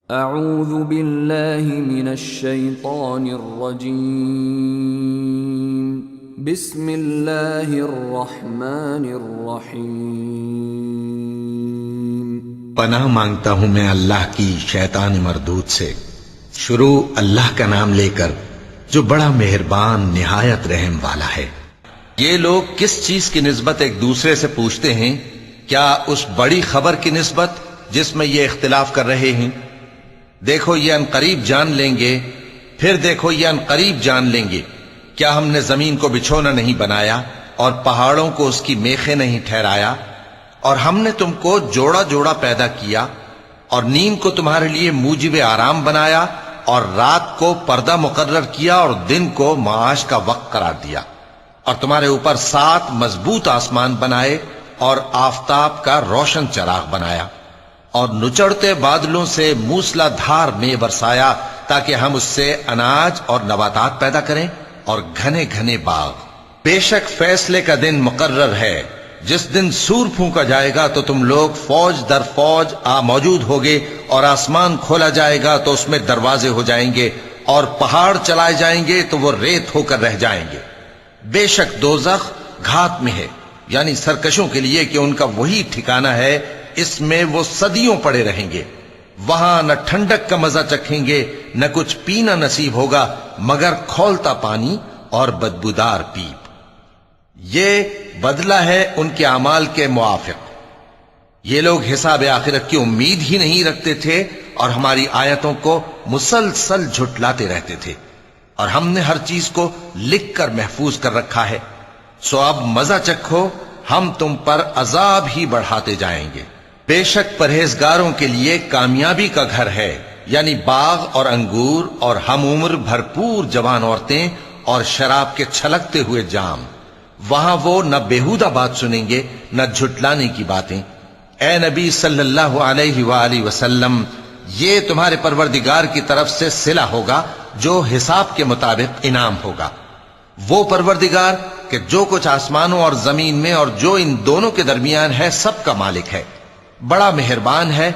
اعوذ باللہ من الشیطان الرجیم بسم اللہ الرحمن الرحیم۔ پناہ مانگتا ہوں میں اللہ کی شیطان مردود سے۔ شروع اللہ کا نام لے کر جو بڑا مہربان نہایت رحم والا ہے۔ یہ لوگ کس چیز کی نسبت ایک دوسرے سے پوچھتے ہیں؟ کیا اس بڑی خبر کی نسبت جس میں یہ اختلاف کر رہے ہیں؟ دیکھو یہ انقریب جان لیں گے، پھر دیکھو یہ انقریب جان لیں گے۔ کیا ہم نے زمین کو بچھونا نہیں بنایا اور پہاڑوں کو اس کی میخیں نہیں ٹھہرایا؟ اور ہم نے تم کو جوڑا جوڑا پیدا کیا اور نیند کو تمہارے لیے موجب آرام بنایا اور رات کو پردہ مقرر کیا اور دن کو معاش کا وقت قرار دیا، اور تمہارے اوپر 7 مضبوط آسمان بنائے اور آفتاب کا روشن چراغ بنایا، اور نچڑتے بادلوں سے موسلا دھار میں برسایا تاکہ ہم اس سے اناج اور نباتات پیدا کریں اور گھنے گھنے باغ۔ بے شک فیصلے کا دن مقرر ہے، جس دن سور پھونکا جائے گا تو تم لوگ فوج در فوج موجود ہوگے، اور آسمان کھولا جائے گا تو اس میں دروازے ہو جائیں گے، اور پہاڑ چلائے جائیں گے تو وہ ریت ہو کر رہ جائیں گے۔ بے شک دوزخ گھات میں ہے، یعنی سرکشوں کے لیے کہ ان کا وہی ٹھکانہ ہے، اس میں وہ صدیوں پڑے رہیں گے۔ وہاں نہ ٹھنڈک کا مزہ چکھیں گے، نہ کچھ پینا نصیب ہوگا مگر کھولتا پانی اور بدبودار پیپ۔ یہ بدلہ ہے ان کے اعمال کے موافق۔ یہ لوگ حساب آخرت کی امید ہی نہیں رکھتے تھے اور ہماری آیتوں کو مسلسل جھٹلاتے رہتے تھے، اور ہم نے ہر چیز کو لکھ کر محفوظ کر رکھا ہے۔ سو اب مزہ چکھو، ہم تم پر عذاب ہی بڑھاتے جائیں گے۔ بے شک پرہیزگاروں کے لیے کامیابی کا گھر ہے، یعنی باغ اور انگور اور ہم عمر بھرپور جوان عورتیں اور شراب کے چھلکتے ہوئے جام۔ وہاں وہ نہ بیہودہ بات سنیں گے نہ جھٹلانے کی باتیں۔ اے نبی صلی اللہ علیہ وآلہ وسلم، یہ تمہارے پروردگار کی طرف سے صلہ ہوگا جو حساب کے مطابق انعام ہوگا۔ وہ پروردگار کہ جو کچھ آسمانوں اور زمین میں اور جو ان دونوں کے درمیان ہے سب کا مالک ہے، بڑا مہربان ہے،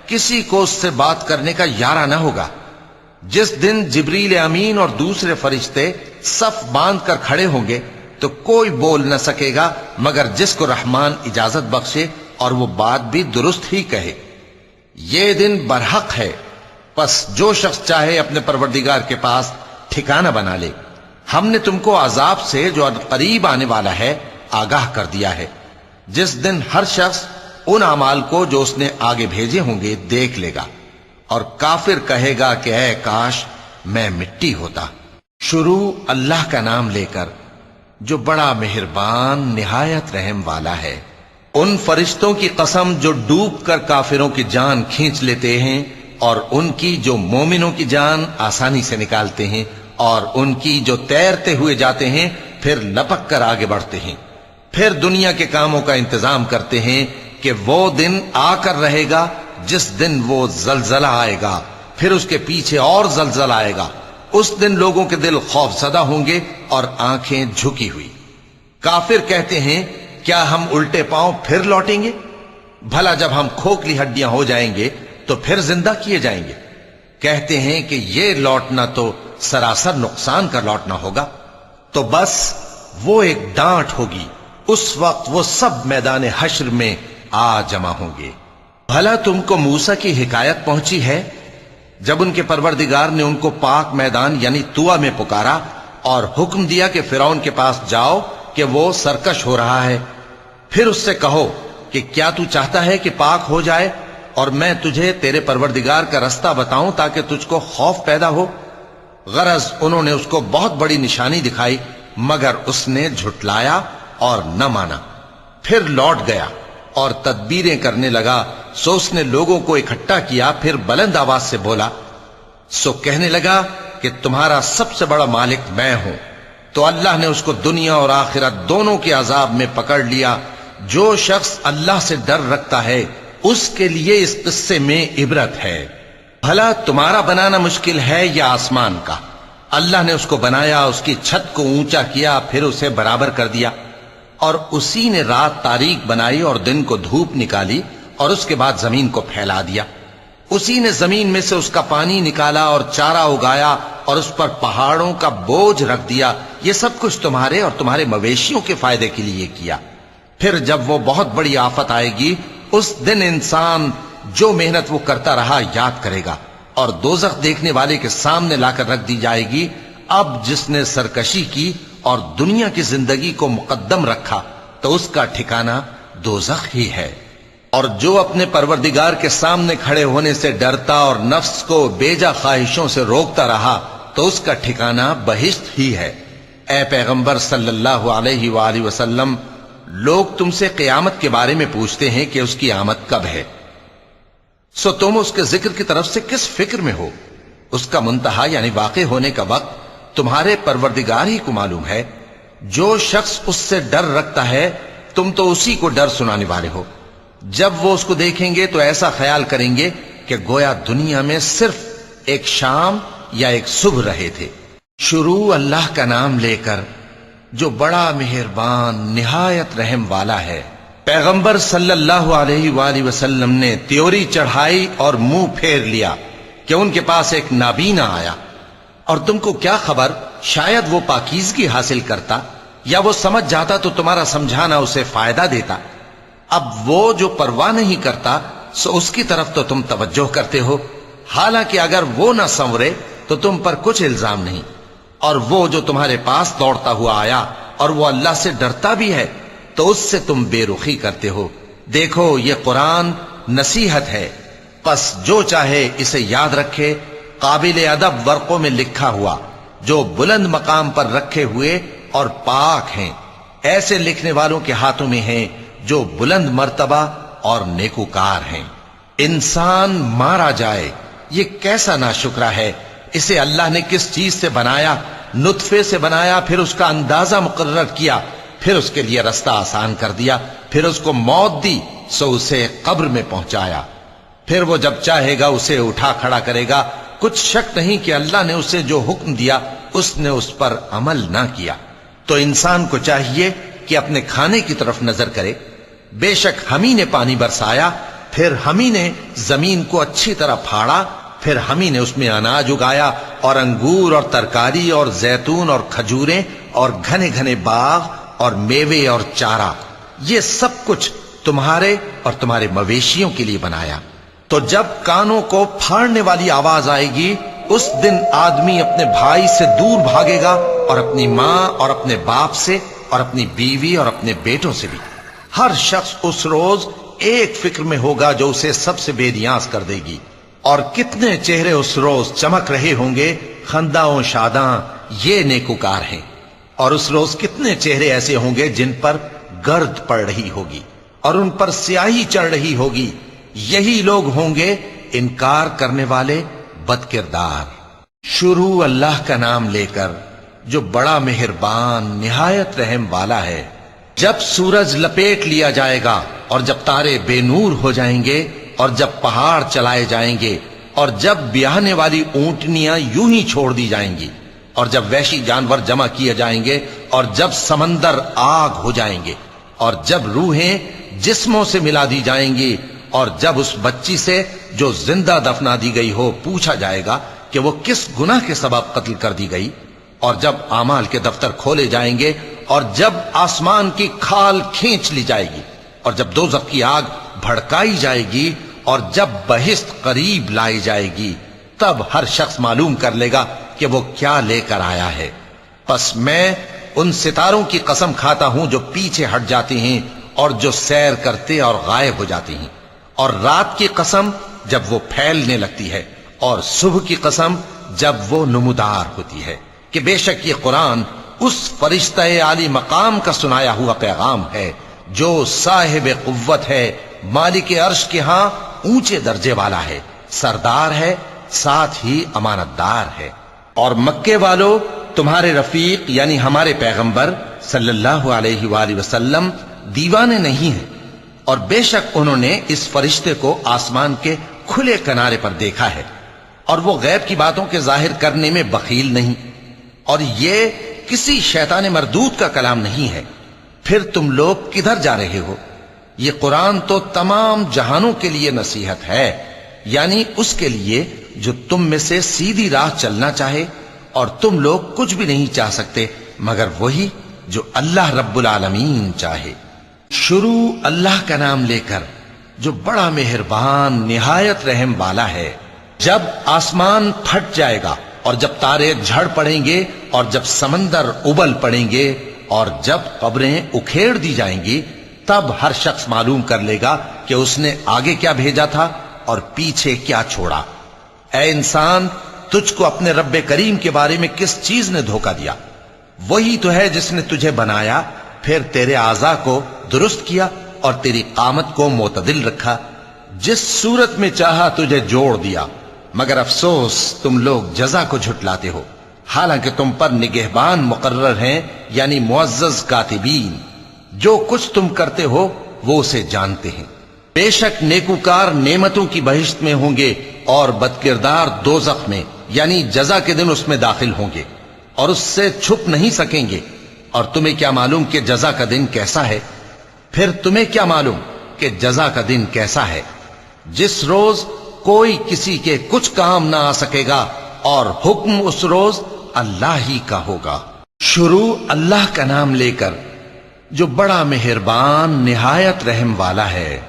کسی کو اس سے بات کرنے کا یارہ نہ ہوگا۔ جس دن جبریل امین اور دوسرے فرشتے صف باندھ کر کھڑے ہوں گے تو کوئی بول نہ سکے گا مگر جس کو رحمان اجازت بخشے اور وہ بات بھی درست ہی کہے۔ یہ دن برحق ہے، پس جو شخص چاہے اپنے پروردگار کے پاس ٹھکانہ بنا لے۔ ہم نے تم کو عذاب سے جو قریب آنے والا ہے آگاہ کر دیا ہے، جس دن ہر شخص ان اعمال کو جو اس نے آگے بھیجے ہوں گے دیکھ لے گا، اور کافر کہے گا کہ اے کاش میں مٹی ہوتا۔ شروع اللہ کا نام لے کر جو بڑا مہربان نہایت رحم والا ہے۔ ان فرشتوں کی قسم جو ڈوب کر کافروں کی جان کھینچ لیتے ہیں، اور ان کی جو مومنوں کی جان آسانی سے نکالتے ہیں، اور ان کی جو تیرتے ہوئے جاتے ہیں پھر لپک کر آگے بڑھتے ہیں، پھر دنیا کے کاموں کا انتظام کرتے ہیں کہ وہ دن آ کر رہے گا جس دن وہ زلزلہ آئے گا، پھر اس کے پیچھے اور زلزلہ آئے گا۔ اس دن لوگوں کے دل خوف زدہ ہوں گے اور آنکھیں جھکی ہوئی۔ کافر کہتے ہیں کیا ہم الٹے پاؤں پھر لوٹیں گے؟ بھلا جب ہم کھوکھلی ہڈیاں ہو جائیں گے تو پھر زندہ کیے جائیں گے؟ کہتے ہیں کہ یہ لوٹنا تو سراسر نقصان کا لوٹنا ہوگا۔ تو بس وہ ایک ڈانٹ ہوگی، اس وقت وہ سب میدان حشر میں آ جمع ہوں گے۔ بھلا تم کو موسیٰ کی حکایت پہنچی ہے جب ان کے پروردگار نے ان کو پاک میدان یعنی طوٰ میں پکارا اور حکم دیا کہ فرعون کے پاس جاؤ کہ وہ سرکش ہو رہا ہے، پھر اس سے کہو کہ کیا تو چاہتا ہے کہ پاک ہو جائے اور میں تجھے تیرے پروردگار کا رستہ بتاؤں تاکہ تجھ کو خوف پیدا ہو؟ غرض انہوں نے اس کو بہت بڑی نشانی دکھائی مگر اس نے جھٹلایا اور نہ مانا۔ پھر لوٹ گیا اور تدبیریں کرنے لگا، سو اس نے لوگوں کو اکٹھا کیا، پھر بلند آواز سے بولا، سو کہنے لگا کہ تمہارا سب سے بڑا مالک میں ہوں۔ تو اللہ نے اس کو دنیا اور آخرت دونوں کے عذاب میں پکڑ لیا۔ جو شخص اللہ سے ڈر رکھتا ہے اس کے لیے اس قصے میں عبرت ہے۔ بھلا تمہارا بنانا مشکل ہے یا آسمان کا؟ اللہ نے اس کو بنایا، اس کی چھت کو اونچا کیا، پھر اسے برابر کر دیا، اور اسی نے رات تاریک بنائی اور دن کو دھوپ نکالی، اور اس کے بعد زمین کو پھیلا دیا۔ اسی نے زمین میں سے اس کا پانی نکالا اور چارہ اگایا اور اس پر پہاڑوں کا بوجھ رکھ دیا. یہ سب کچھ تمہارے اور تمہارے مویشیوں کے فائدے کے لیے کیا. پھر جب وہ بہت بڑی آفت آئے گی اس دن انسان جو محنت وہ کرتا رہا یاد کرے گا اور دوزخ دیکھنے والے کے سامنے لا کر رکھ دی جائے گی. اب جس نے سرکشی کی اور دنیا کی زندگی کو مقدم رکھا تو اس کا ٹھکانہ دوزخ ہی ہے. اور جو اپنے پروردگار کے سامنے کھڑے ہونے سے ڈرتا اور نفس کو بیجا خواہشوں سے روکتا رہا تو اس کا ٹھکانہ بہشت ہی ہے. اے پیغمبر صلی اللہ علیہ وآلہ وسلم، لوگ تم سے قیامت کے بارے میں پوچھتے ہیں کہ اس کی آمد کب ہے، سو تم اس کے ذکر کی طرف سے کس فکر میں ہو؟ اس کا منتہا یعنی واقع ہونے کا وقت تمہارے پروردگار ہی کو معلوم ہے. جو شخص اس سے ڈر رکھتا ہے تم تو اسی کو ڈر سنانے والے ہو. جب وہ اس کو دیکھیں گے تو ایسا خیال کریں گے کہ گویا دنیا میں صرف ایک شام یا ایک صبح رہے تھے. شروع اللہ کا نام لے کر جو بڑا مہربان نہایت رحم والا ہے. پیغمبر صلی اللہ علیہ وآلہ وسلم نے تیوری چڑھائی اور منہ پھیر لیا کہ ان کے پاس ایک نابینا آیا. اور تم کو کیا خبر، شاید وہ پاکیزگی حاصل کرتا یا وہ سمجھ جاتا تو تمہارا سمجھانا اسے فائدہ دیتا. اب وہ جو پرواہ نہیں کرتا سو اس کی طرف تو تم توجہ کرتے ہو، حالانکہ اگر وہ نہ سنورے تو تم پر کچھ الزام نہیں. اور وہ جو تمہارے پاس دوڑتا ہوا آیا اور وہ اللہ سے ڈرتا بھی ہے تو اس سے تم بے رخی کرتے ہو. دیکھو یہ قرآن نصیحت ہے، پس جو چاہے اسے یاد رکھے. قابل ادب ورقوں میں لکھا ہوا جو بلند مقام پر رکھے ہوئے اور پاک ہیں، ایسے لکھنے والوں کے ہاتھوں میں ہیں جو بلند مرتبہ اور نیکوکار ہیں. انسان مارا جائے، یہ کیسا ناشکرا ہے. اسے اللہ نے کس چیز سے بنایا؟ نطفے سے بنایا، پھر اس کا اندازہ مقرر کیا، پھر اس کے لیے رستہ آسان کر دیا، پھر اس کو موت دی سو اسے قبر میں پہنچایا، پھر وہ جب چاہے گا اسے اٹھا کھڑا کرے گا. کچھ شک نہیں کہ اللہ نے اسے جو حکم دیا اس نے اس پر عمل نہ کیا. تو انسان کو چاہیے کہ اپنے کھانے کی طرف نظر کرے. بے شک ہم ہی نے پانی برسایا، پھر ہم ہی نے زمین کو اچھی طرح پھاڑا، پھر ہم ہی نے اس میں اناج اگایا اور انگور اور ترکاری اور زیتون اور کھجوریں اور گھنے گھنے باغ اور میوے اور چارہ. یہ سب کچھ تمہارے اور تمہارے مویشیوں کے لیے بنایا. تو جب کانوں کو پھاڑنے والی آواز آئے گی اس دن آدمی اپنے بھائی سے دور بھاگے گا اور اپنی ماں اور اپنے باپ سے اور اپنی بیوی اور اپنے بیٹوں سے بھی. ہر شخص اس روز ایک فکر میں ہوگا جو اسے سب سے بے نیاز کر دے گی. اور کتنے چہرے اس روز چمک رہے ہوں گے، خنداں و شاداں، یہ نیکوکار ہیں. اور اس روز کتنے چہرے ایسے ہوں گے جن پر گرد پڑ رہی ہوگی اور ان پر سیاہی چڑھ رہی ہوگی. یہی لوگ ہوں گے انکار کرنے والے بد کردار. شروع اللہ کا نام لے کر جو بڑا مہربان نہایت رحم والا ہے. جب سورج لپیٹ لیا جائے گا اور جب تارے بے نور ہو جائیں گے اور جب پہاڑ چلائے جائیں گے اور جب بیاہنے والی اونٹنیاں یوں ہی چھوڑ دی جائیں گی اور جب وحشی جانور جمع کیے جائیں گے اور جب سمندر آگ ہو جائیں گے اور جب روحیں جسموں سے ملا دی جائیں گی اور جب اس بچی سے جو زندہ دفنا دی گئی ہو پوچھا جائے گا کہ وہ کس گناہ کے سبب قتل کر دی گئی، اور جب اعمال کے دفتر کھولے جائیں گے اور جب آسمان کی کھال کھینچ لی جائے گی اور جب دوزخ کی آگ بھڑکائی جائے گی اور جب بہشت قریب لائی جائے گی، تب ہر شخص معلوم کر لے گا کہ وہ کیا لے کر آیا ہے. پس میں ان ستاروں کی قسم کھاتا ہوں جو پیچھے ہٹ جاتے ہیں اور جو سیر کرتے اور غائب ہو جاتے ہیں، اور رات کی قسم جب وہ پھیلنے لگتی ہے، اور صبح کی قسم جب وہ نمودار ہوتی ہے، کہ بے شک یہ قرآن اس فرشتہ عالی مقام کا سنایا ہوا پیغام ہے جو صاحب قوت ہے، مالک عرش کے ہاں اونچے درجے والا ہے، سردار ہے، ساتھ ہی امانت دار ہے. اور مکے والو تمہارے رفیق یعنی ہمارے پیغمبر صلی اللہ علیہ وآلہ وسلم دیوانے نہیں ہیں، اور بے شک انہوں نے اس فرشتے کو آسمان کے کھلے کنارے پر دیکھا ہے، اور وہ غیب کی باتوں کے ظاہر کرنے میں بخیل نہیں، اور یہ کسی شیطان مردود کا کلام نہیں ہے. پھر تم لوگ کدھر جا رہے ہو؟ یہ قرآن تو تمام جہانوں کے لیے نصیحت ہے. یعنی اس کے لیے جو تم میں سے سیدھی راہ چلنا چاہے، اور تم لوگ کچھ بھی نہیں چاہ سکتے مگر وہی جو اللہ رب العالمین چاہے۔ شروع اللہ کا نام لے کر جو بڑا مہربان نہایت رحم والا ہے۔ جب آسمان پھٹ جائے گا اور جب تارے جھڑ پڑیں گے اور جب سمندر ابل پڑیں گے اور جب قبریں اکھیڑ دی جائیں گی، تب ہر شخص معلوم کر لے گا کہ اس نے آگے کیا بھیجا تھا اور پیچھے کیا چھوڑا۔ اے انسان، تجھ کو اپنے رب کریم کے بارے میں کس چیز نے دھوکہ دیا؟ وہی تو ہے جس نے تجھے بنایا، پھر تیرے اعضاء کو درست کیا اور تیری قامت کو معتدل رکھا، جس صورت میں چاہا تجھے جوڑ دیا، مگر افسوس تم لوگ جزا کو جھٹلاتے ہو، حالانکہ تم پر نگہبان مقرر ہیں، یعنی معزز کاتبین، جو کچھ تم کرتے ہو وہ اسے جانتے ہیں۔ بے شک نیکوکار نعمتوں کی بہشت میں ہوں گے اور بدکردار دوزخ میں، یعنی جزا کے دن اس میں داخل ہوں گے اور اس سے چھپ نہیں سکیں گے۔ اور تمہیں کیا معلوم کہ جزا کا دن کیسا ہے؟ پھر تمہیں کیا معلوم کہ جزا کا دن کیسا ہے، جس روز کوئی کسی کے کچھ کام نہ آ سکے گا اور حکم اس روز اللہ ہی کا ہوگا۔ شروع اللہ کا نام لے کر جو بڑا مہربان نہایت رحم والا ہے۔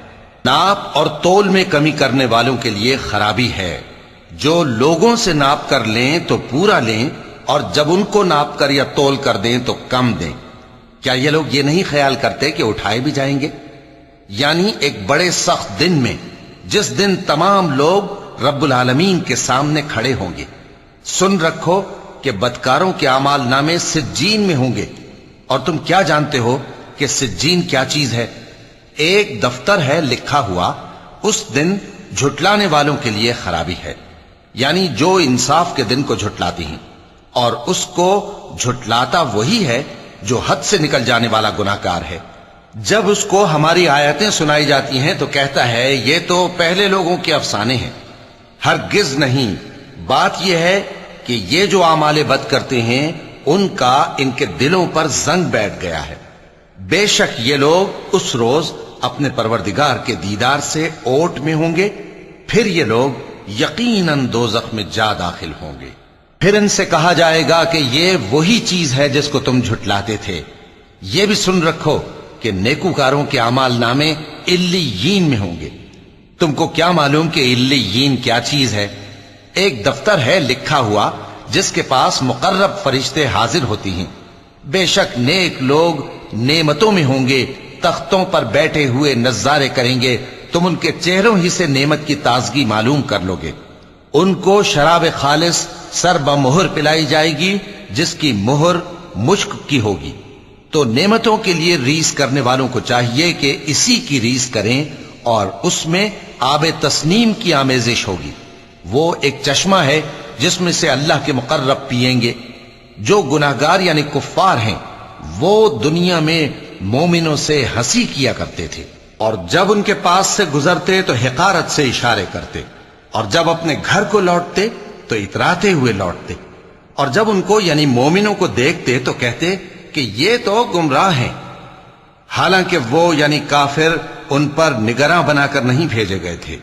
ناپ اور تول میں کمی کرنے والوں کے لیے خرابی ہے، جو لوگوں سے ناپ کر لیں تو پورا لیں، اور جب ان کو ناپ کر یا تول کر دیں تو کم دیں۔ کیا یہ لوگ یہ نہیں خیال کرتے کہ اٹھائے بھی جائیں گے؟ یعنی ایک بڑے سخت دن میں، جس دن تمام لوگ رب العالمین کے سامنے کھڑے ہوں گے۔ سن رکھو کہ بدکاروں کے اعمال نامے سجین میں ہوں گے، اور تم کیا جانتے ہو کہ سجین کیا چیز ہے؟ ایک دفتر ہے لکھا ہوا، اس دن جھٹلانے والوں کے لیے خرابی ہے، یعنی جو انصاف کے دن کو جھٹلاتی ہیں، اور اس کو جھٹلاتا وہی ہے جو حد سے نکل جانے والا گناہگار ہے۔ جب اس کو ہماری آیتیں سنائی جاتی ہیں تو کہتا ہے یہ تو پہلے لوگوں کے افسانے ہیں۔ ہرگز نہیں، بات یہ ہے کہ یہ جو اعمال بد کرتے ہیں ان کا ان کے دلوں پر زنگ بیٹھ گیا ہے۔ بے شک یہ لوگ اس روز اپنے پروردگار کے دیدار سے اوٹ میں ہوں گے، پھر یہ لوگ یقیناً دوزخ میں جا داخل ہوں گے۔ پھر ان سے کہا جائے گا کہ یہ وہی چیز ہے جس کو تم جھٹلاتے تھے۔ یہ بھی سن رکھو کہ نیکوکاروں کے اعمال نامے علیین میں ہوں گے۔ تم کو کیا معلوم کہ علیین کیا چیز ہے؟ ایک دفتر ہے لکھا ہوا جس کے پاس مقرب فرشتے حاضر ہوتی ہیں۔ بے شک نیک لوگ نعمتوں میں ہوں گے، تختوں پر بیٹھے ہوئے نظارے کریں گے، تم ان کے چہروں ہی سے نعمت کی تازگی معلوم کر لو گے۔ ان کو شراب خالص سر بمہر پلائی جائے گی جس کی مہر مشک کی ہوگی۔ تو نعمتوں کے لیے ریس کرنے والوں کو چاہیے کہ اسی کی ریس کریں، اور اس میں آب تسنیم کی آمیزش ہوگی۔ وہ ایک چشمہ ہے جس میں سے اللہ کے مقرب پیئیں گے۔ جو گناہگار یعنی کفار ہیں وہ دنیا میں مومنوں سے ہنسی کیا کرتے تھے، اور جب ان کے پاس سے گزرتے تو حقارت سے اشارے کرتے، اور جب اپنے گھر کو لوٹتے تو اتراتے ہوئے لوٹتے، اور جب ان کو یعنی مومنوں کو دیکھتے تو کہتے کہ یہ تو گمراہ ہیں، حالانکہ وہ یعنی کافر ان پر نگراں بنا کر نہیں بھیجے گئے تھے۔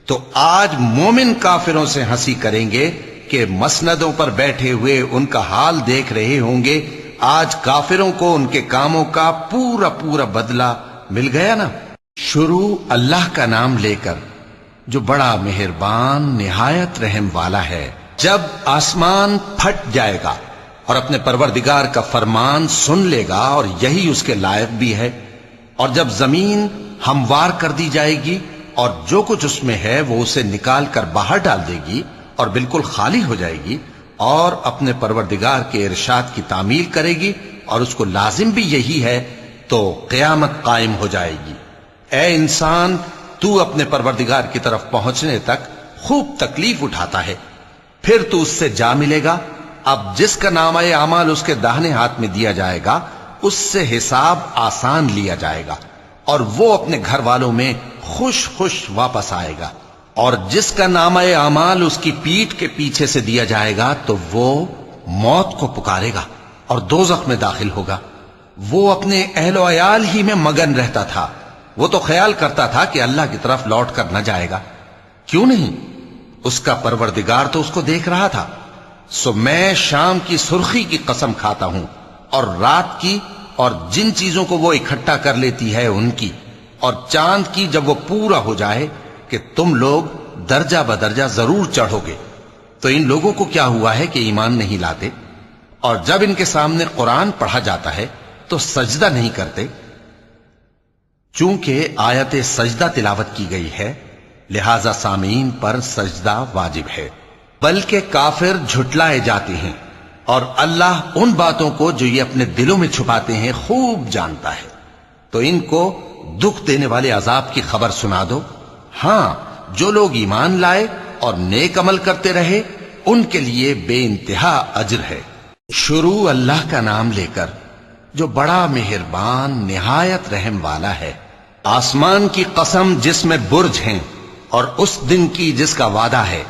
تو آج مومن کافروں سے ہنسی کریں گے کہ مسندوں پر بیٹھے ہوئے ان کا حال دیکھ رہے ہوں گے۔ آج کافروں کو ان کے کاموں کا پورا پورا بدلہ مل گیا نا۔ شروع اللہ کا نام لے کر جو بڑا مہربان نہایت رحم والا ہے۔ جب آسمان پھٹ جائے گا اور اپنے پروردگار کا فرمان سن لے گا، اور یہی اس کے لائق بھی ہے، اور جب زمین ہموار کر دی جائے گی اور جو کچھ اس میں ہے وہ اسے نکال کر باہر ڈال دے گی اور بالکل خالی ہو جائے گی، اور اپنے پروردگار کے ارشاد کی تعمیل کرے گی، اور اس کو لازم بھی یہی ہے، تو قیامت قائم ہو جائے گی۔ اے انسان، تو اپنے پروردگار کی طرف پہنچنے تک خوب تکلیف اٹھاتا ہے، پھر تو اس سے جا ملے گا۔ اب جس کا نامہ اعمال اس کے داہنے ہاتھ میں دیا جائے گا اس سے حساب آسان لیا جائے گا، اور وہ اپنے گھر والوں میں خوش خوش واپس آئے گا۔ اور جس کا نامہ اعمال اس کی پیٹھ کے پیچھے سے دیا جائے گا تو وہ موت کو پکارے گا اور دوزخ میں داخل ہوگا۔ وہ اپنے اہل و عیال ہی میں مگن رہتا تھا، وہ تو خیال کرتا تھا کہ اللہ کی طرف لوٹ کر نہ جائے گا، کیوں نہیں؟ اس کا پروردگار تو اس کو دیکھ رہا تھا۔ سو میں شام کی سرخی کی قسم کھاتا ہوں، اور رات کی، اور جن چیزوں کو وہ اکٹھا کر لیتی ہے ان کی، اور چاند کی جب وہ پورا ہو جائے، کہ تم لوگ درجہ بدرجہ ضرور چڑھو گے۔ تو ان لوگوں کو کیا ہوا ہے کہ ایمان نہیں لاتے؟ اور جب ان کے سامنے قرآن پڑھا جاتا ہے تو سجدہ نہیں کرتے۔ چونکہ آیت سجدہ تلاوت کی گئی ہے، لہذا سامعین پر سجدہ واجب ہے، بلکہ کافر جھٹلائے جاتے ہیں، اور اللہ ان باتوں کو جو یہ اپنے دلوں میں چھپاتے ہیں خوب جانتا ہے۔ تو ان کو دکھ دینے والے عذاب کی خبر سنا دو۔ ہاں، جو لوگ ایمان لائے اور نیک عمل کرتے رہے ان کے لیے بے انتہا اجر ہے۔ شروع اللہ کا نام لے کر جو بڑا مہربان نہایت رحم والا ہے۔ آسمان کی قسم جس میں برج ہیں، اور اس دن کی جس کا وعدہ ہے،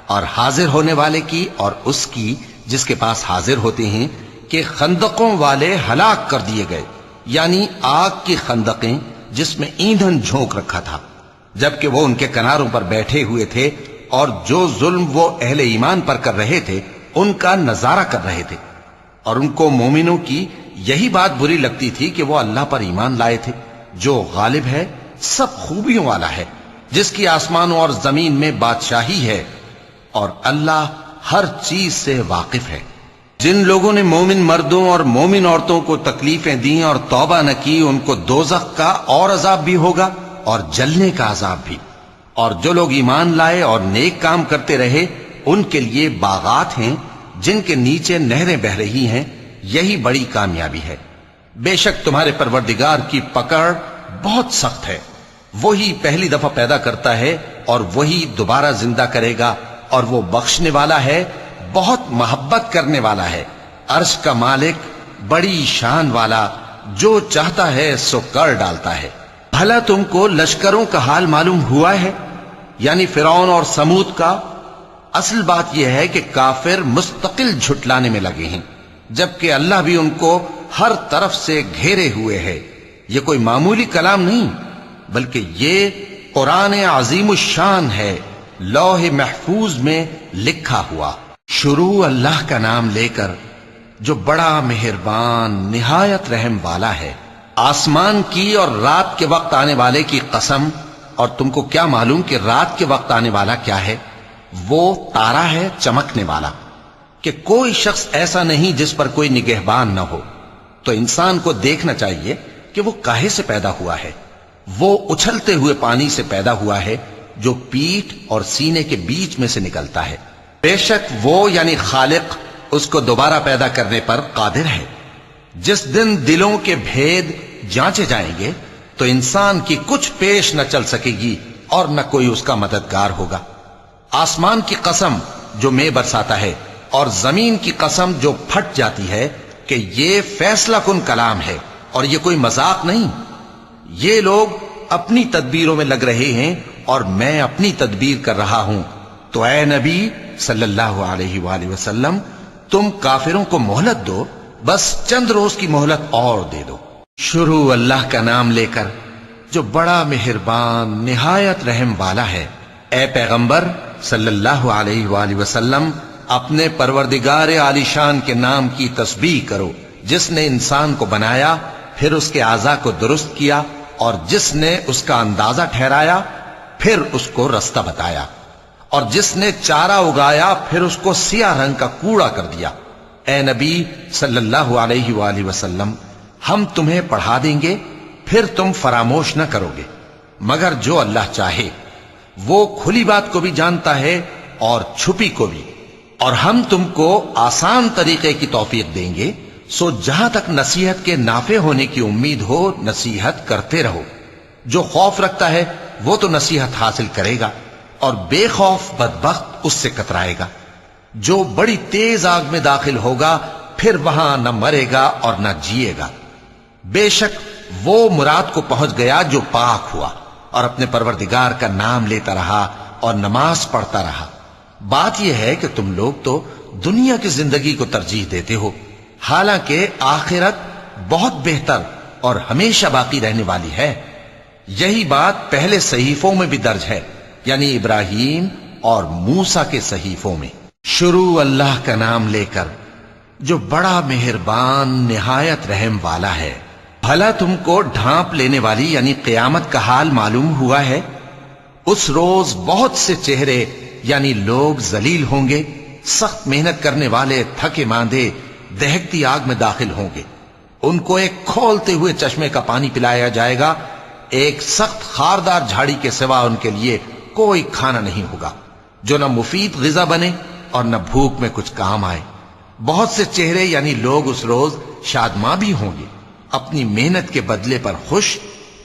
اور حاضر ہونے والے کی اور اس کی جس کے پاس حاضر ہوتے ہیں، کہ خندقوں والے ہلاک کر دیے گئے، یعنی آگ کی خندقیں جس میں ایندھن جھونک رکھا تھا، جبکہ وہ ان کے کناروں پر بیٹھے ہوئے تھے، اور جو ظلم وہ اہل ایمان پر کر رہے تھے ان کا نظارہ کر رہے تھے، اور ان کو مومنوں کی یہی بات بری لگتی تھی کہ وہ اللہ پر ایمان لائے تھے، جو غالب ہے، سب خوبیوں والا ہے، جس کی آسمانوں اور زمین میں بادشاہی ہے، اور اللہ ہر چیز سے واقف ہے۔ جن لوگوں نے مومن مردوں اور مومن عورتوں کو تکلیفیں دیں اور توبہ نہ کی، ان کو دوزخ کا اور عذاب بھی ہوگا اور جلنے کا عذاب بھی۔ اور جو لوگ ایمان لائے اور نیک کام کرتے رہے ان کے لیے باغات ہیں جن کے نیچے نہریں بہ رہی ہیں، یہی بڑی کامیابی ہے۔ بے شک تمہارے پروردگار کی پکڑ بہت سخت ہے، وہی پہلی دفعہ پیدا کرتا ہے اور وہی دوبارہ زندہ کرے گا، اور وہ بخشنے والا ہے، بہت محبت کرنے والا ہے، عرش کا مالک، بڑی شان والا، جو چاہتا ہے سو کر ڈالتا ہے۔ بھلا تم کو لشکروں کا حال معلوم ہوا ہے، یعنی فرعون اور سمود کا؟ اصل بات یہ ہے کہ کافر مستقل جھٹلانے میں لگے ہیں، جبکہ اللہ بھی ان کو ہر طرف سے گھیرے ہوئے ہے۔ یہ کوئی معمولی کلام نہیں، بلکہ یہ قرآن عظیم الشان ہے، لوح محفوظ میں لکھا ہوا۔ شروع اللہ کا نام لے کر جو بڑا مہربان نہایت رحم والا ہے۔ آسمان کی اور رات کے وقت آنے والے کی قسم، اور تم کو کیا معلوم کہ رات کے وقت آنے والا کیا ہے؟ وہ تارا ہے چمکنے والا، کہ کوئی شخص ایسا نہیں جس پر کوئی نگہبان نہ ہو۔ تو انسان کو دیکھنا چاہیے کہ وہ کاہے سے پیدا ہوا ہے۔ وہ اچھلتے ہوئے پانی سے پیدا ہوا ہے جو پیٹھ اور سینے کے بیچ میں سے نکلتا ہے۔ بے شک وہ یعنی خالق اس کو دوبارہ پیدا کرنے پر قادر ہے۔ جس دن دلوں کے بھید جانچے جائیں گے تو انسان کی کچھ پیش نہ چل سکے گی اور نہ کوئی اس کا مددگار ہوگا۔ آسمان کی قسم جو مے برساتا ہے، اور زمین کی قسم جو پھٹ جاتی ہے، کہ یہ فیصلہ کن کلام ہے اور یہ کوئی مذاق نہیں۔ یہ لوگ اپنی تدبیروں میں لگ رہے ہیں اور میں اپنی تدبیر کر رہا ہوں۔ تو اے نبی صلی اللہ علیہ وآلہ وسلم، تم کافروں کو مہلت دو، بس چند روز کی مہلت اور دے دو۔ شروع اللہ کا نام لے کر جو بڑا مہربان نہایت رحم والا ہے۔ اے پیغمبر صلی اللہ علیہ وآلہ وسلم، اپنے پروردگار عالی شان کے نام کی تسبیح کرو، جس نے انسان کو بنایا، پھر اس کے اعضاء کو درست کیا، اور جس نے اس کا اندازہ ٹھہرایا، پھر اس کو رستہ بتایا، اور جس نے چارہ اگایا، پھر اس کو سیاہ رنگ کا کوڑا کر دیا۔ اے نبی صلی اللہ علیہ وآلہ وسلم، ہم تمہیں پڑھا دیں گے، پھر تم فراموش نہ کرو گے، مگر جو اللہ چاہے۔ وہ کھلی بات کو بھی جانتا ہے اور چھپی کو بھی۔ اور ہم تم کو آسان طریقے کی توفیق دیں گے، سو جہاں تک نصیحت کے نافع ہونے کی امید ہو نصیحت کرتے رہو۔ جو خوف رکھتا ہے وہ تو نصیحت حاصل کرے گا، اور بے خوف بدبخت اس سے کترائے گا۔ جو بڑی تیز آگ میں داخل ہوگا، پھر وہاں نہ مرے گا اور نہ جیے گا۔ بے شک وہ مراد کو پہنچ گیا جو پاک ہوا اور اپنے پروردگار کا نام لیتا رہا اور نماز پڑھتا رہا۔ بات یہ ہے کہ تم لوگ تو دنیا کی زندگی کو ترجیح دیتے ہو، حالانکہ آخرت بہت بہتر اور ہمیشہ باقی رہنے والی ہے۔ یہی بات پہلے صحیفوں میں بھی درج ہے یعنی ابراہیم اور موسیٰ کے صحیفوں میں۔ شروع اللہ کا نام لے کر جو بڑا مہربان نہایت رحم والا ہے۔ بھلا تم کو ڈھانپ لینے والی یعنی قیامت کا حال معلوم ہوا ہے؟ اس روز بہت سے چہرے یعنی لوگ ذلیل ہوں گے، سخت محنت کرنے والے تھکے ماندے دہکتی آگ میں داخل ہوں گے۔ ان کو ایک کھولتے ہوئے چشمے کا پانی پلایا جائے گا، ایک سخت خاردار جھاڑی کے سوا ان کے لیے کوئی کھانا نہیں ہوگا جو نہ مفید غذا بنے اور نہ بھوک میں کچھ کام آئے۔ بہت سے چہرے یعنی لوگ اس روز شادماں بھی ہوں گے، اپنی محنت کے بدلے پر خوش،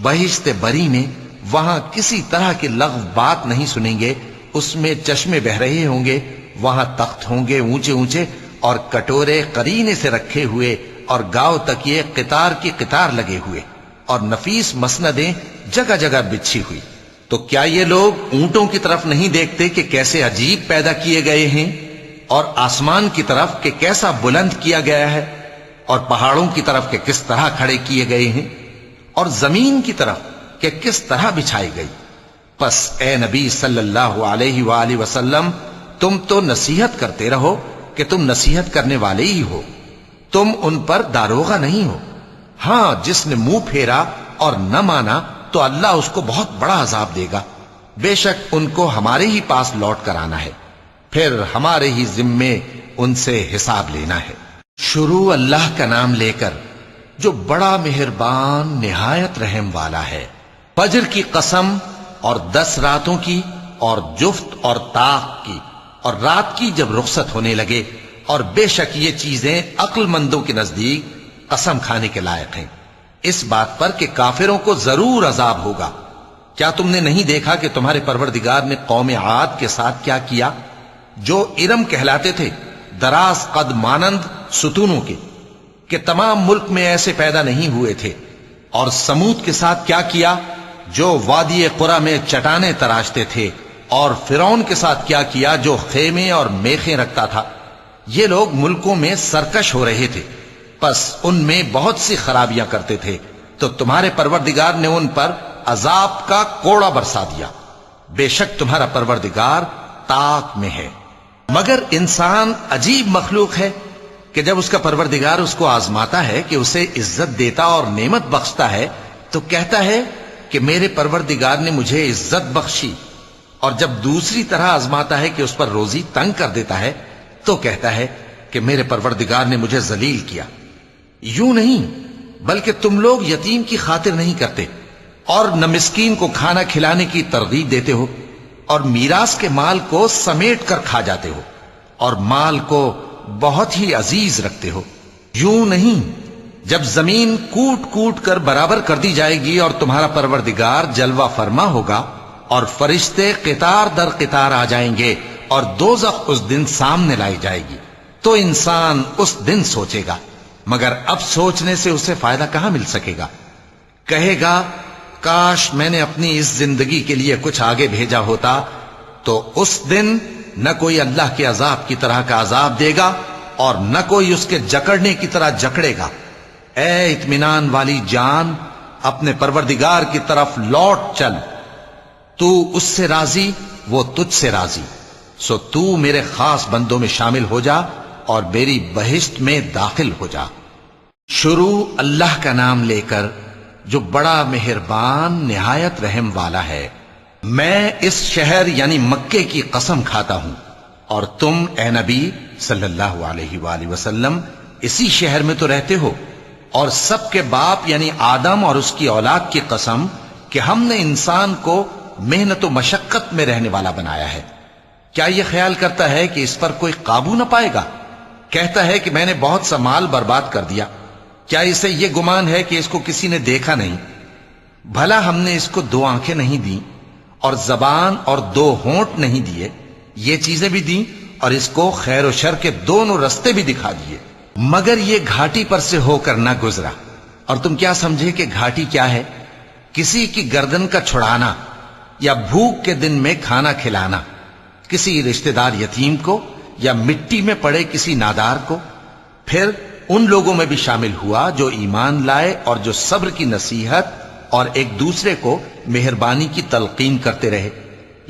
بہشت بری میں وہاں کسی طرح کی لغو بات نہیں سنیں گے، اس میں چشمے بہ رہے ہوں گے، وہاں تخت ہوں گے اونچے اونچے اور کٹورے قرینے سے رکھے ہوئے اور گاؤ تکیے قطار کی قطار لگے ہوئے اور نفیس مسندیں جگہ جگہ بچھی ہوئی۔ تو کیا یہ لوگ اونٹوں کی طرف نہیں دیکھتے کہ کیسے عجیب پیدا کیے گئے ہیں، اور آسمان کی طرف کہ کیسا بلند کیا گیا ہے، اور پہاڑوں کی طرف کہ کس طرح کھڑے کیے گئے ہیں، اور زمین کی طرف کہ کس طرح بچھائی گئی؟ پس اے نبی صلی اللہ علیہ وآلہ وسلم، تم تو نصیحت کرتے رہو کہ تم نصیحت کرنے والے ہی ہو، تم ان پر داروغہ نہیں ہو۔ ہاں، جس نے منہ پھیرا اور نہ مانا تو اللہ اس کو بہت بڑا عذاب دے گا۔ بے شک ان کو ہمارے ہی پاس لوٹ کر آنا ہے، پھر ہمارے ہی ذمے ان سے حساب لینا ہے۔ شروع اللہ کا نام لے کر جو بڑا مہربان نہایت رحم والا ہے۔ فجر کی قسم اور 10 راتوں کی اور جفت اور طاق کی اور رات کی جب رخصت ہونے لگے، اور بے شک یہ چیزیں عقل مندوں کے نزدیک قسم کھانے کے لائق ہیں، اس بات پر کہ کافروں کو ضرور عذاب ہوگا۔ کیا تم نے نہیں دیکھا کہ تمہارے پروردگار نے قوم عاد کے ساتھ کیا کیا، جو ارم کہلاتے تھے، دراز قد مانند ستونوں کے، کہ تمام ملک میں ایسے پیدا نہیں ہوئے تھے؟ اور سمود کے ساتھ کیا کیا، جو وادی قرا میں چٹانیں تراشتے تھے؟ اور فرعون کے ساتھ کیا کیا، جو خیمے اور میخیں رکھتا تھا؟ یہ لوگ ملکوں میں سرکش ہو رہے تھے، پس ان میں بہت سی خرابیاں کرتے تھے، تو تمہارے پروردگار نے ان پر عذاب کا کوڑا برسا دیا۔ بے شک تمہارا پروردگار طاق میں ہے۔ مگر انسان عجیب مخلوق ہے کہ جب اس کا پروردگار اس کو آزماتا ہے کہ اسے عزت دیتا اور نعمت بخشتا ہے تو کہتا ہے کہ میرے پروردگار نے مجھے عزت بخشی، اور جب دوسری طرح آزماتا ہے کہ اس پر روزی تنگ کر دیتا ہے تو کہتا ہے کہ میرے پروردگار نے مجھے ذلیل کیا۔ یوں نہیں، بلکہ تم لوگ یتیم کی خاطر نہیں کرتے اور نہ مسکین کو کھانا کھلانے کی ترغیب دیتے ہو، اور میراث کے مال کو سمیٹ کر کھا جاتے ہو، اور مال کو بہت ہی عزیز رکھتے ہو۔ یوں نہیں، جب زمین کوٹ کوٹ کر برابر کر دی جائے گی اور تمہارا پروردگار جلوہ فرما ہوگا اور فرشتے قطار در قطار آ جائیں گے اور دوزخ اس دن سامنے لائی جائے گی، تو انسان اس دن سوچے گا، مگر اب سوچنے سے اسے فائدہ کہاں مل سکے گا؟ کہے گا کاش میں نے اپنی اس زندگی کے لیے کچھ آگے بھیجا ہوتا، تو اس دن نہ کوئی اللہ کے عذاب کی طرح کا عذاب دے گا اور نہ کوئی اس کے جکڑنے کی طرح جکڑے گا۔ اے اطمینان والی جان، اپنے پروردگار کی طرف لوٹ چل، تو اس سے راضی، وہ تجھ سے راضی، سو تو میرے خاص بندوں میں شامل ہو جا اور میری بہشت میں داخل ہو جا۔ شروع اللہ کا نام لے کر جو بڑا مہربان نہایت رحم والا ہے۔ میں اس شہر یعنی مکے کی قسم کھاتا ہوں، اور تم اے نبی صلی اللہ علیہ وآلہ وسلم اسی شہر میں تو رہتے ہو، اور سب کے باپ یعنی آدم اور اس کی اولاد کی قسم کہ ہم نے انسان کو محنت و مشقت میں رہنے والا بنایا ہے۔ کیا یہ خیال کرتا ہے کہ اس پر کوئی قابو نہ پائے گا؟ کہتا ہے کہ میں نے بہت سا مال برباد کر دیا، کیا اسے یہ گمان ہے کہ اس کو کسی نے دیکھا نہیں؟ بھلا ہم نے اس کو 2 آنکھیں نہیں دیں اور زبان اور 2 ہونٹ نہیں دیے؟ یہ چیزیں بھی دیں اور اس کو خیر و شر کے دونوں رستے بھی دکھا دیے، مگر یہ گھاٹی پر سے ہو کر نہ گزرا۔ اور تم کیا سمجھے کہ گھاٹی کیا ہے؟ کسی کی گردن کا چھڑانا یا بھوک کے دن میں کھانا کھلانا، کسی رشتہ دار یتیم کو یا مٹی میں پڑے کسی نادار کو۔ پھر ان لوگوں میں بھی شامل ہوا جو ایمان لائے اور جو صبر کی نصیحت اور ایک دوسرے کو مہربانی کی تلقین کرتے رہے،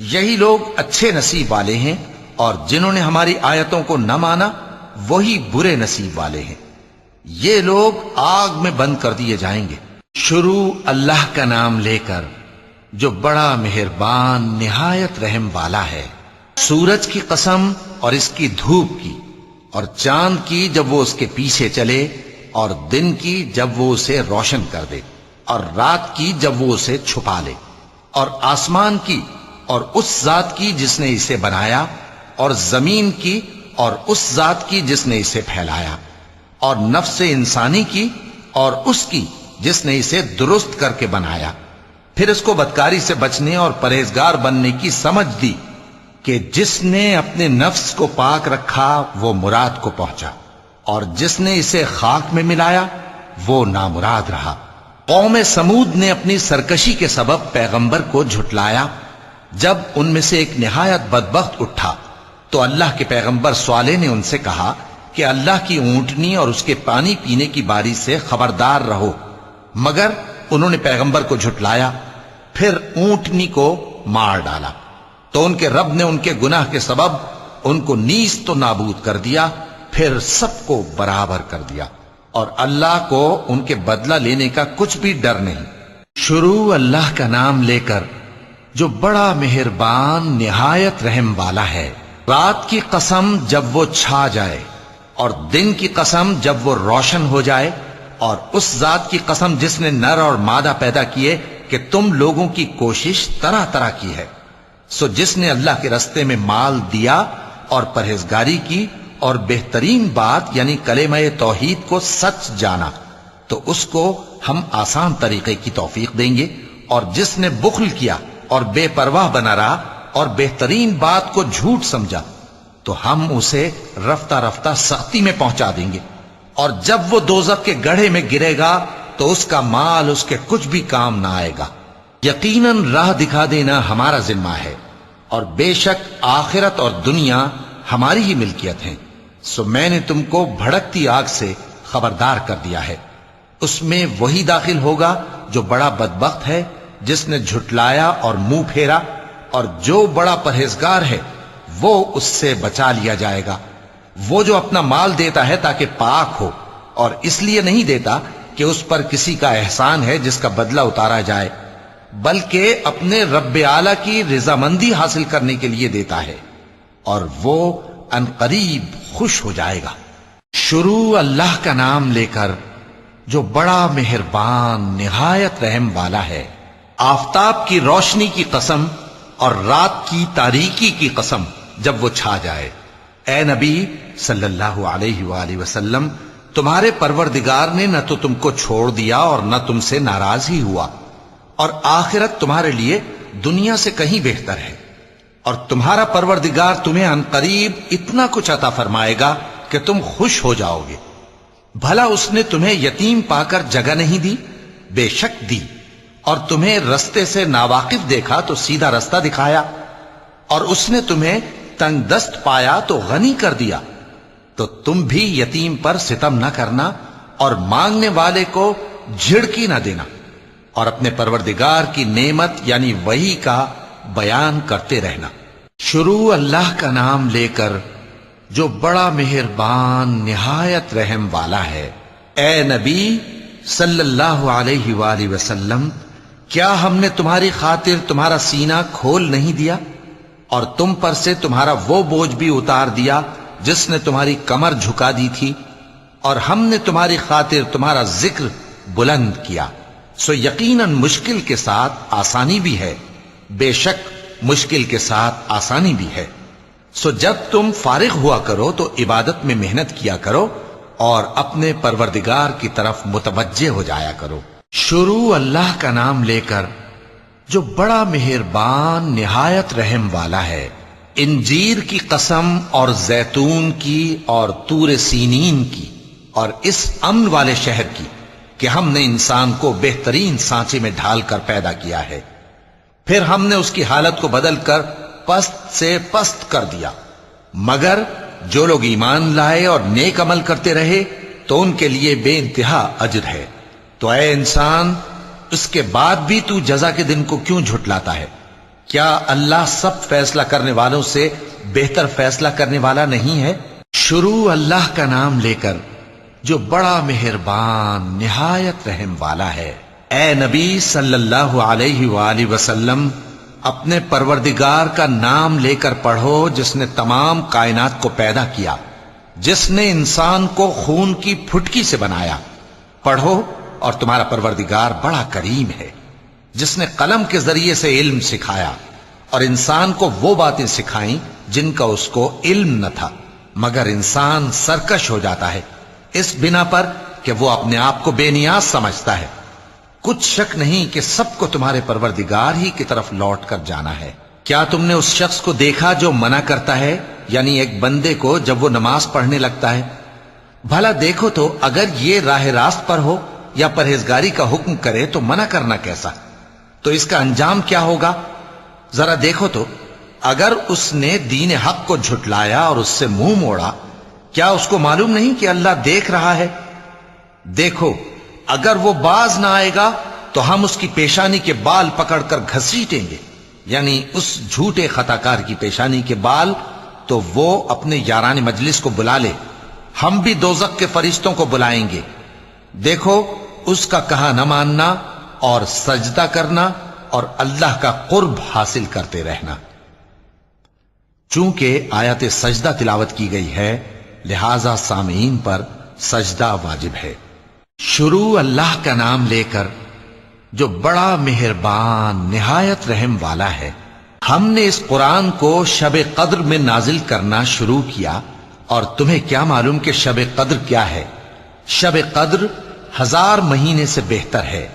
یہی لوگ اچھے نصیب والے ہیں، اور جنہوں نے ہماری آیتوں کو نہ مانا وہی برے نصیب والے ہیں، یہ لوگ آگ میں بند کر دیے جائیں گے۔ شروع اللہ کا نام لے کر جو بڑا مہربان نہایت رحم والا ہے۔ سورج کی قسم اور اس کی دھوپ کی، اور چاند کی جب وہ اس کے پیچھے چلے، اور دن کی جب وہ اسے روشن کر دے، اور رات کی جب وہ اسے چھپا لے، اور آسمان کی اور اس ذات کی جس نے اسے بنایا، اور زمین کی اور اس ذات کی جس نے اسے پھیلایا، اور نفس انسانی کی اور اس کی جس نے اسے درست کر کے بنایا، پھر اس کو بدکاری سے بچنے اور پرہیزگار بننے کی سمجھ دی کہ جس نے اپنے نفس کو پاک رکھا وہ مراد کو پہنچا، اور جس نے اسے خاک میں ملایا وہ نامراد رہا۔ قوم سمود نے اپنی سرکشی کے سبب پیغمبر کو جھٹلایا۔ جب ان میں سے ایک نہایت بدبخت اٹھا تو اللہ کے پیغمبر صالح نے ان سے کہا کہ اللہ کی اونٹنی اور اس کے پانی پینے کی باری سے خبردار رہو، مگر انہوں نے پیغمبر کو جھٹلایا، پھر اونٹنی کو مار ڈالا، تو ان کے رب نے ان کے گناہ کے سبب ان کو نیست و نابود کر دیا، پھر سب کو برابر کر دیا، اور اللہ کو ان کے بدلہ لینے کا کچھ بھی ڈر نہیں۔ شروع اللہ کا نام لے کر جو بڑا مہربان نہایت رحم والا ہے۔ رات کی قسم جب وہ چھا جائے، اور دن کی قسم جب وہ روشن ہو جائے، اور اس ذات کی قسم جس نے نر اور مادہ پیدا کیے کہ تم لوگوں کی کوشش طرح طرح کی ہے۔ سو جس نے اللہ کے رستے میں مال دیا اور پرہیزگاری کی اور بہترین بات یعنی کلمہ توحید کو سچ جانا، تو اس کو ہم آسان طریقے کی توفیق دیں گے، اور جس نے بخل کیا اور بے پرواہ بنا رہا اور بہترین بات کو جھوٹ سمجھا، تو ہم اسے رفتہ رفتہ سختی میں پہنچا دیں گے، اور جب وہ دوزخ کے گڑھے میں گرے گا تو اس کا مال اس کے کچھ بھی کام نہ آئے گا۔ یقیناً راہ دکھا دینا ہمارا ذمہ ہے، اور بے شک آخرت اور دنیا ہماری ہی ملکیت ہیں، سو میں نے تم کو بھڑکتی آگ سے خبردار کر دیا ہے۔ اس میں وہی داخل ہوگا جو بڑا بدبخت ہے، جس نے جھٹلایا اور منہ پھیرا، اور جو بڑا پرہیزگار ہے وہ اس سے بچا لیا جائے گا۔ وہ جو اپنا مال دیتا ہے تاکہ پاک ہو، اور اس لیے نہیں دیتا کہ اس پر کسی کا احسان ہے جس کا بدلہ اتارا جائے، بلکہ اپنے رب اعلیٰ کی رضامندی حاصل کرنے کے لیے دیتا ہے، اور وہ ان قریب خوش ہو جائے گا۔ شروع اللہ کا نام لے کر جو بڑا مہربان نہایت رحم والا ہے۔ آفتاب کی روشنی کی قسم اور رات کی تاریکی کی قسم جب وہ چھا جائے۔ اے نبی صلی اللہ علیہ وآلہ وسلم، تمہارے پروردگار نے نہ تو تم کو چھوڑ دیا اور نہ تم سے ناراض ہی ہوا، اور آخرت تمہارے لیے دنیا سے کہیں بہتر ہے، اور تمہارا پروردگار تمہیں عنقریب اتنا کچھ عطا فرمائے گا کہ تم خوش ہو جاؤ گے۔ بھلا اس نے تمہیں یتیم پا کر جگہ نہیں دی؟ بے شک دی، اور تمہیں رستے سے ناواقف دیکھا تو سیدھا رستہ دکھایا، اور اس نے تمہیں تنگ دست پایا تو غنی کر دیا، تو تم بھی یتیم پر ستم نہ کرنا، اور مانگنے والے کو جھڑکی نہ دینا، اور اپنے پروردگار کی نعمت یعنی وحی کا بیان کرتے رہنا۔ شروع اللہ کا نام لے کر جو بڑا مہربان نہایت رحم والا ہے۔ اے نبی صلی اللہ علیہ وآلہ وسلم، کیا ہم نے تمہاری خاطر تمہارا سینہ کھول نہیں دیا، اور تم پر سے تمہارا وہ بوجھ بھی اتار دیا جس نے تمہاری کمر جھکا دی تھی، اور ہم نے تمہاری خاطر تمہارا ذکر بلند کیا، سو یقیناً مشکل کے ساتھ آسانی بھی ہے، بے شک مشکل کے ساتھ آسانی بھی ہے۔ سو جب تم فارغ ہوا کرو تو عبادت میں محنت کیا کرو، اور اپنے پروردگار کی طرف متوجہ ہو جایا کرو۔ شروع اللہ کا نام لے کر جو بڑا مہربان نہایت رحم والا ہے۔ انجیر کی قسم اور زیتون کی اور طور سینین کی اور اس امن والے شہر کی کہ ہم نے انسان کو بہترین سانچے میں ڈھال کر پیدا کیا ہے، پھر ہم نے اس کی حالت کو بدل کر پست سے پست کر دیا، مگر جو لوگ ایمان لائے اور نیک عمل کرتے رہے تو ان کے لیے بے انتہا اجر ہے۔ تو اے انسان، اس کے بعد بھی تو جزا کے دن کو کیوں جھٹلاتا ہے؟ کیا اللہ سب فیصلہ کرنے والوں سے بہتر فیصلہ کرنے والا نہیں ہے؟ شروع اللہ کا نام لے کر جو بڑا مہربان نہایت رحم والا ہے۔ اے نبی صلی اللہ علیہ وآلہ وسلم، اپنے پروردگار کا نام لے کر پڑھو جس نے تمام کائنات کو پیدا کیا، جس نے انسان کو خون کی پھٹکی سے بنایا۔ پڑھو اور تمہارا پروردگار بڑا کریم ہے، جس نے قلم کے ذریعے سے علم سکھایا اور انسان کو وہ باتیں سکھائیں جن کا اس کو علم نہ تھا، مگر انسان سرکش ہو جاتا ہے اس بنا پر کہ وہ اپنے آپ کو بے نیاز سمجھتا ہے۔ کچھ شک نہیں کہ سب کو تمہارے پروردگار ہی کی طرف لوٹ کر جانا ہے۔ کیا تم نے اس شخص کو دیکھا جو منع کرتا ہے، یعنی ایک بندے کو جب وہ نماز پڑھنے لگتا ہے؟ بھلا دیکھو تو اگر یہ راہ راست پر ہو یا پرہیزگاری کا حکم کرے تو منع کرنا کیسا؟ تو اس کا انجام کیا ہوگا؟ ذرا دیکھو تو اگر اس نے دین حق کو جھٹلایا اور اس سے منہ موڑا، کیا اس کو معلوم نہیں کہ اللہ دیکھ رہا ہے؟ دیکھو اگر وہ باز نہ آئے گا تو ہم اس کی پیشانی کے بال پکڑ کر گھسیٹیں گے، یعنی اس جھوٹے خطا کار کی پیشانی کے بال، تو وہ اپنے یاران مجلس کو بلا لے، ہم بھی دوزخ کے فرشتوں کو بلائیں گے۔ دیکھو اس کا کہا نہ ماننا اور سجدہ کرنا اور اللہ کا قرب حاصل کرتے رہنا۔ چونکہ آیت سجدہ تلاوت کی گئی ہے لہذا سامعین پر سجدہ واجب ہے۔ شروع اللہ کا نام لے کر جو بڑا مہربان نہایت رحم والا ہے۔ ہم نے اس قرآن کو شب قدر میں نازل کرنا شروع کیا، اور تمہیں کیا معلوم کہ شب قدر کیا ہے؟ شب قدر 1000 مہینے سے بہتر ہے۔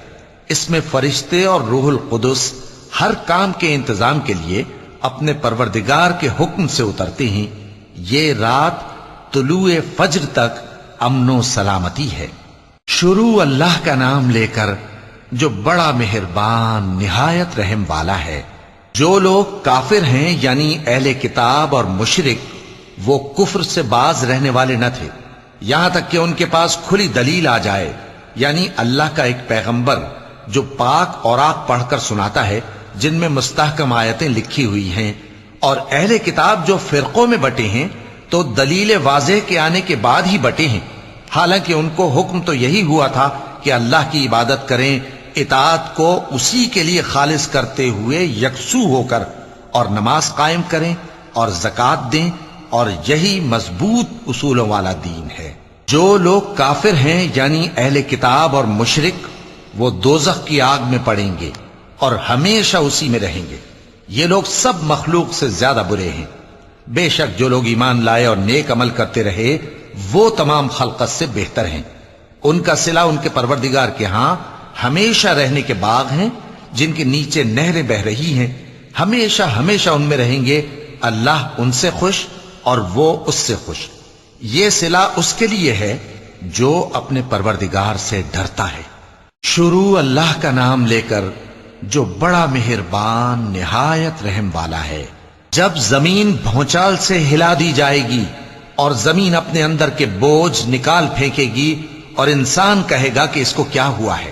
اس میں فرشتے اور روح القدس ہر کام کے انتظام کے لیے اپنے پروردگار کے حکم سے اترتے ہیں۔ یہ رات طلوع فجر تک امن و سلامتی ہے۔ شروع اللہ کا نام لے کر جو بڑا مہربان نہایت رحم والا ہے۔ جو لوگ کافر ہیں یعنی اہل کتاب اور مشرک، وہ کفر سے باز رہنے والے نہ تھے یہاں تک کہ ان کے پاس کھلی دلیل آ جائے، یعنی اللہ کا ایک پیغمبر جو پاک اوراق پڑھ کر سناتا ہے جن میں مستحکم آیتیں لکھی ہوئی ہیں، اور اہل کتاب جو فرقوں میں بٹے ہیں تو دلیل واضح کے آنے کے بعد ہی بٹے ہیں، حالانکہ ان کو حکم تو یہی ہوا تھا کہ اللہ کی عبادت کریں، اطاعت کو اسی کے لیے خالص کرتے ہوئے یکسو ہو کر، اور نماز قائم کریں اور زکوٰۃ دیں، اور یہی مضبوط اصولوں والا دین ہے۔ جو لوگ کافر ہیں یعنی اہل کتاب اور مشرک، وہ دوزخ کی آگ میں پڑیں گے اور ہمیشہ اسی میں رہیں گے۔ یہ لوگ سب مخلوق سے زیادہ برے ہیں۔ بے شک جو لوگ ایمان لائے اور نیک عمل کرتے رہے وہ تمام خلقت سے بہتر ہیں۔ ان کا صلہ ان کے پروردگار کے ہاں ہمیشہ رہنے کے باغ ہیں جن کے نیچے نہریں بہ رہی ہیں، ہمیشہ ہمیشہ ان میں رہیں گے۔ اللہ ان سے خوش اور وہ اس سے خوش۔ یہ صلہ اس کے لیے ہے جو اپنے پروردگار سے ڈرتا ہے۔ شروع اللہ کا نام لے کر جو بڑا مہربان نہایت رحم والا ہے۔ جب زمین بھونچال سے ہلا دی جائے گی اور زمین اپنے اندر کے بوجھ نکال پھینکے گی اور انسان کہے گا کہ اس کو کیا ہوا ہے،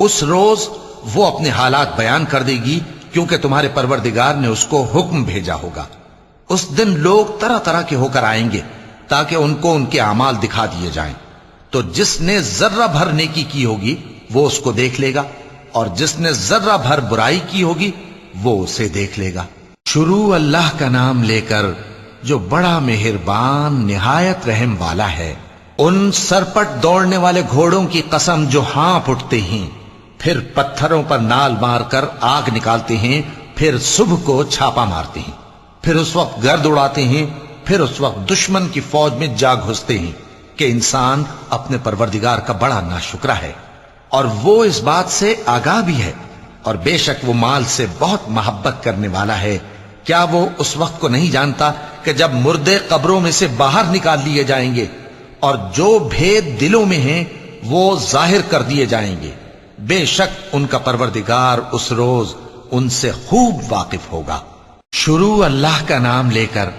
اس روز وہ اپنے حالات بیان کر دے گی، کیونکہ تمہارے پروردگار نے اس کو حکم بھیجا ہوگا۔ اس دن لوگ طرح طرح کے ہو کر آئیں گے تاکہ ان کو ان کے اعمال دکھا دیے جائیں، تو جس نے ذرہ بھر نیکی کی ہوگی وہ اس کو دیکھ لے گا، اور جس نے ذرہ بھر برائی کی ہوگی وہ اسے دیکھ لے گا۔ شروع اللہ کا نام لے کر جو بڑا مہربان نہایت رحم والا ہے۔ ان سرپٹ دوڑنے والے گھوڑوں کی قسم جو ہانپ اٹھتے ہیں، پھر پتھروں پر نال مار کر آگ نکالتے ہیں، پھر صبح کو چھاپا مارتے ہیں، پھر اس وقت گرد اڑاتے ہیں، پھر اس وقت دشمن کی فوج میں جا گھستے ہیں کہ انسان اپنے پروردگار کا بڑا ناشکرا ہے، اور وہ اس بات سے آگاہ بھی ہے، اور بے شک وہ مال سے بہت محبت کرنے والا ہے۔ کیا وہ اس وقت کو نہیں جانتا کہ جب مردے قبروں میں سے باہر نکال لیے جائیں گے اور جو بھید دلوں میں ہیں وہ ظاہر کر دیے جائیں گے؟ بے شک ان کا پروردگار اس روز ان سے خوب واقف ہوگا۔ شروع اللہ کا نام لے کر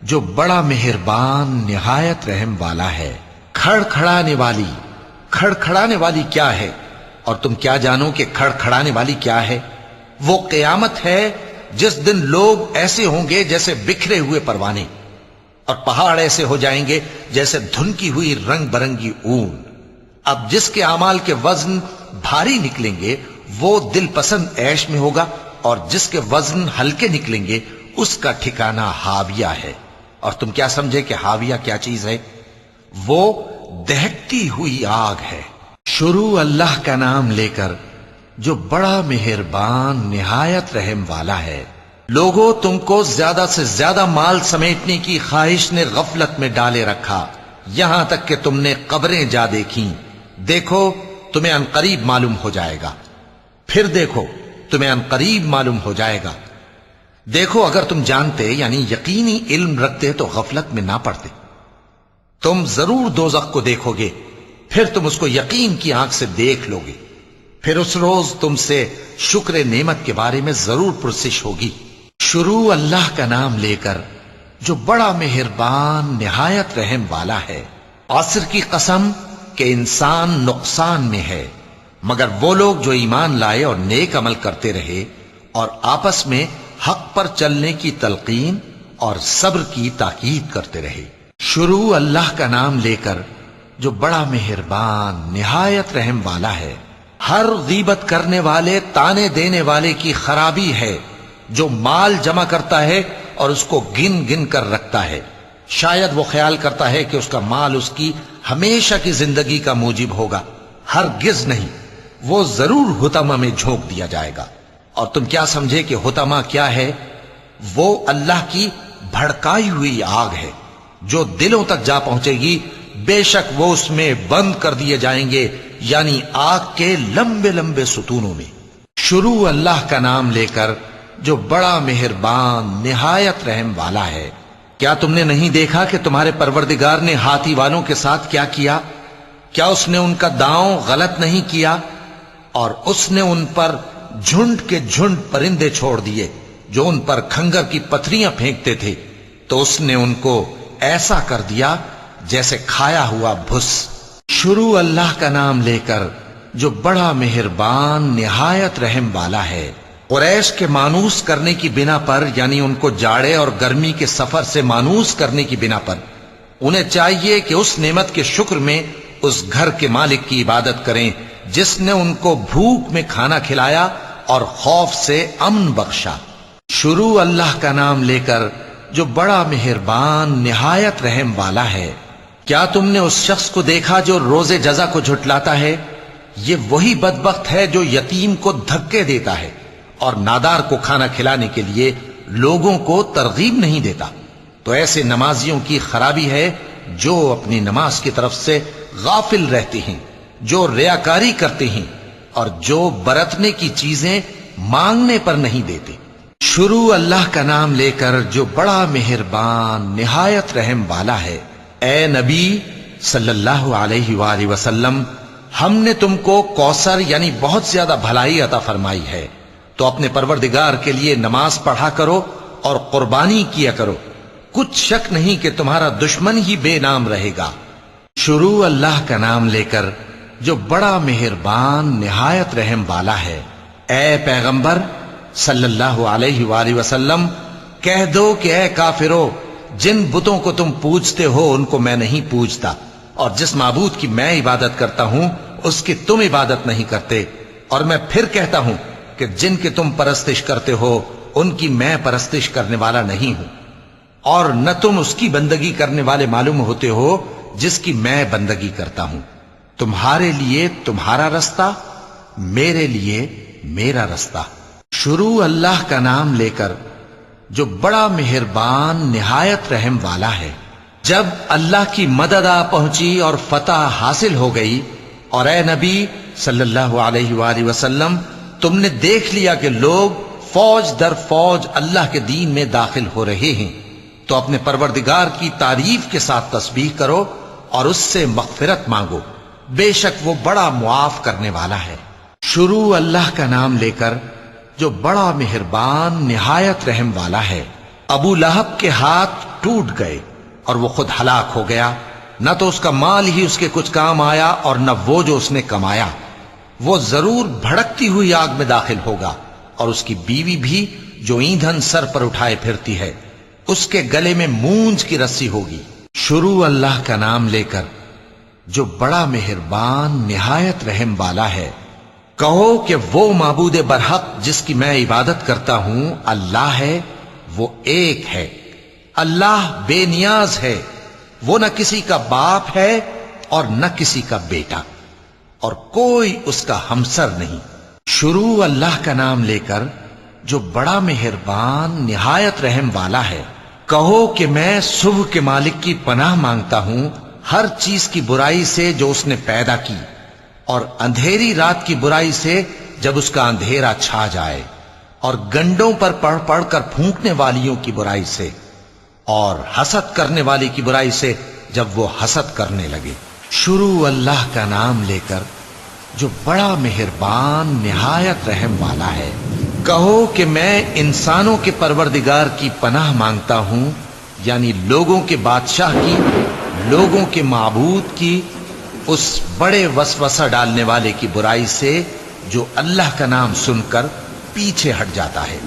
جو بڑا مہربان نہایت رحم والا ہے۔ کھڑکھڑانے والی، کھڑکھڑانے والی کیا ہے؟ اور تم کیا جانو کہ کھڑکھڑانے والی کیا ہے؟ وہ قیامت ہے جس دن لوگ ایسے ہوں گے جیسے بکھرے ہوئے پروانے، اور پہاڑ ایسے ہو جائیں گے جیسے دھنکی ہوئی رنگ برنگی اون۔ اب جس کے اعمال کے وزن بھاری نکلیں گے وہ دل پسند عیش میں ہوگا، اور جس کے وزن ہلکے نکلیں گے اس کا ٹھکانہ ہاویہ ہے۔ اور تم کیا سمجھے کہ ہاویہ کیا چیز ہے؟ وہ دہکتی ہوئی آگ ہے۔ شروع اللہ کا نام لے کر جو بڑا مہربان نہایت رحم والا ہے۔ لوگوں، تم کو زیادہ سے زیادہ مال سمیٹنے کی خواہش نے غفلت میں ڈالے رکھا، یہاں تک کہ تم نے قبریں جا دیکھیں۔ دیکھو تمہیں عنقریب معلوم ہو جائے گا، پھر دیکھو تمہیں عنقریب معلوم ہو جائے گا۔ دیکھو اگر تم جانتے یعنی یقینی علم رکھتے تو غفلت میں نہ پڑتے۔ تم ضرور دوزخ کو دیکھو گے، پھر تم اس کو یقین کی آنکھ سے دیکھ لو گے، پھر اس روز تم سے شکر نعمت کے بارے میں ضرور پرسش ہوگی۔ شروع اللہ کا نام لے کر جو بڑا مہربان نہایت رحم والا ہے۔ عصر کی قسم کہ انسان نقصان میں ہے، مگر وہ لوگ جو ایمان لائے اور نیک عمل کرتے رہے اور آپس میں حق پر چلنے کی تلقین اور صبر کی تاکید کرتے رہے۔ شروع اللہ کا نام لے کر جو بڑا مہربان نہایت رحم والا ہے۔ ہر غیبت کرنے والے تانے دینے والے کی خرابی ہے جو مال جمع کرتا ہے اور اس کو گن گن کر رکھتا ہے، شاید وہ خیال کرتا ہے کہ اس کا مال اس کی ہمیشہ کی زندگی کا موجب ہوگا۔ ہرگز نہیں، وہ ضرور حطمہ میں جھونک دیا جائے گا۔ اور تم کیا سمجھے کہ حطمہ کیا ہے؟ وہ اللہ کی بھڑکائی ہوئی آگ ہے جو دلوں تک جا پہنچے گی، بے شک وہ اس میں بند کر دیے جائیں گے، یعنی آگ کے لمبے لمبے ستونوں میں۔ شروع اللہ کا نام لے کر جو بڑا مہربان نہایت رحم والا ہے۔ کیا تم نے نہیں دیکھا کہ تمہارے پروردگار نے ہاتھی والوں کے ساتھ کیا کیا؟ کیا اس نے ان کا داؤں غلط نہیں کیا؟ اور اس نے ان پر جھنڈ کے جھنڈ پرندے چھوڑ دیے جو ان پر کھنگر کی پتھریاں پھینکتے تھے، تو اس نے ان کو ایسا کر دیا جیسے کھایا ہوا بھس۔ شروع اللہ کا نام لے کر جو بڑا مہربان نہایت رحم والا ہے۔ قریش کے مانوس کرنے کی بنا پر، یعنی ان کو جاڑے اور گرمی کے سفر سے مانوس کرنے کی بنا پر، انہیں چاہیے کہ اس نعمت کے شکر میں اس گھر کے مالک کی عبادت کریں جس نے ان کو بھوک میں کھانا کھلایا اور خوف سے امن بخشا۔ شروع اللہ کا نام لے کر جو بڑا مہربان نہایت رحم والا ہے۔ کیا تم نے اس شخص کو دیکھا جو روز جزا کو جھٹلاتا ہے؟ یہ وہی بدبخت ہے جو یتیم کو دھکے دیتا ہے اور نادار کو کھانا کھلانے کے لیے لوگوں کو ترغیب نہیں دیتا۔ تو ایسے نمازیوں کی خرابی ہے جو اپنی نماز کی طرف سے غافل رہتے ہیں، جو ریاکاری کرتے ہیں اور جو برتنے کی چیزیں مانگنے پر نہیں دیتے۔ شروع اللہ کا نام لے کر جو بڑا مہربان نہایت رحم والا ہے۔ اے نبی صلی اللہ علیہ وآلہ وسلم، ہم نے تم کو کوثر یعنی بہت زیادہ بھلائی عطا فرمائی ہے، تو اپنے پروردگار کے لیے نماز پڑھا کرو اور قربانی کیا کرو، کچھ شک نہیں کہ تمہارا دشمن ہی بے نام رہے گا۔ شروع اللہ کا نام لے کر جو بڑا مہربان نہایت رحم والا ہے۔ اے پیغمبر صلی اللہ علیہ وآلہ وسلم، کہہ دو کہ اے کافرو، جن بتوں کو تم پوجتے ہو ان کو میں نہیں پوجتا، اور جس معبود کی میں عبادت کرتا ہوں اس کی تم عبادت نہیں کرتے، اور میں پھر کہتا ہوں کہ جن کی تم پرستش کرتے ہو ان کی میں پرستش کرنے والا نہیں ہوں، اور نہ تم اس کی بندگی کرنے والے معلوم ہوتے ہو جس کی میں بندگی کرتا ہوں۔ تمہارے لیے تمہارا رستہ، میرے لیے میرا رستہ۔ شروع اللہ کا نام لے کر جو بڑا مہربان نہایت رحم والا ہے۔ جب اللہ کی مدد آ پہنچی اور فتح حاصل ہو گئی، اور اے نبی صلی اللہ علیہ وآلہ وسلم، تم نے دیکھ لیا کہ لوگ فوج در فوج اللہ کے دین میں داخل ہو رہے ہیں، تو اپنے پروردگار کی تعریف کے ساتھ تسبیح کرو اور اس سے مغفرت مانگو، بے شک وہ بڑا معاف کرنے والا ہے۔ شروع اللہ کا نام لے کر جو بڑا مہربان نہایت رحم والا ہے۔ ابو لہب کے ہاتھ ٹوٹ گئے اور وہ خود ہلاک ہو گیا، نہ تو اس کا مال ہی اس کے کچھ کام آیا اور نہ وہ جو اس نے کمایا۔ وہ ضرور بھڑکتی ہوئی آگ میں داخل ہوگا، اور اس کی بیوی بھی جو ایندھن سر پر اٹھائے پھرتی ہے، اس کے گلے میں مونج کی رسی ہوگی۔ شروع اللہ کا نام لے کر جو بڑا مہربان نہایت رحم والا ہے۔ کہو کہ وہ معبود برحق جس کی میں عبادت کرتا ہوں اللہ ہے، وہ ایک ہے۔ اللہ بے نیاز ہے، وہ نہ کسی کا باپ ہے اور نہ کسی کا بیٹا، اور کوئی اس کا ہمسر نہیں۔ شروع اللہ کا نام لے کر جو بڑا مہربان نہایت رحم والا ہے۔ کہو کہ میں صبح کے مالک کی پناہ مانگتا ہوں ہر چیز کی برائی سے جو اس نے پیدا کی، اور اندھیری رات کی برائی سے جب اس کا اندھیرا چھا جائے، اور گنڈوں پر پڑھ پڑھ کر پھونکنے والیوں کی برائی سے، اور حسد کرنے والی کی برائی سے جب وہ حسد کرنے لگے۔ شروع اللہ کا نام لے کر جو بڑا مہربان نہایت رحم والا ہے۔ کہو کہ میں انسانوں کے پروردگار کی پناہ مانگتا ہوں، یعنی لوگوں کے بادشاہ کی، لوگوں کے معبود کی، اس بڑے وسوسہ ڈالنے والے کی برائی سے جو اللہ کا نام سن کر پیچھے ہٹ جاتا ہے،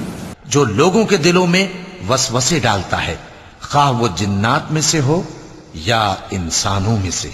جو لوگوں کے دلوں میں وسوسے ڈالتا ہے، خواہ وہ جنات میں سے ہو یا انسانوں میں سے۔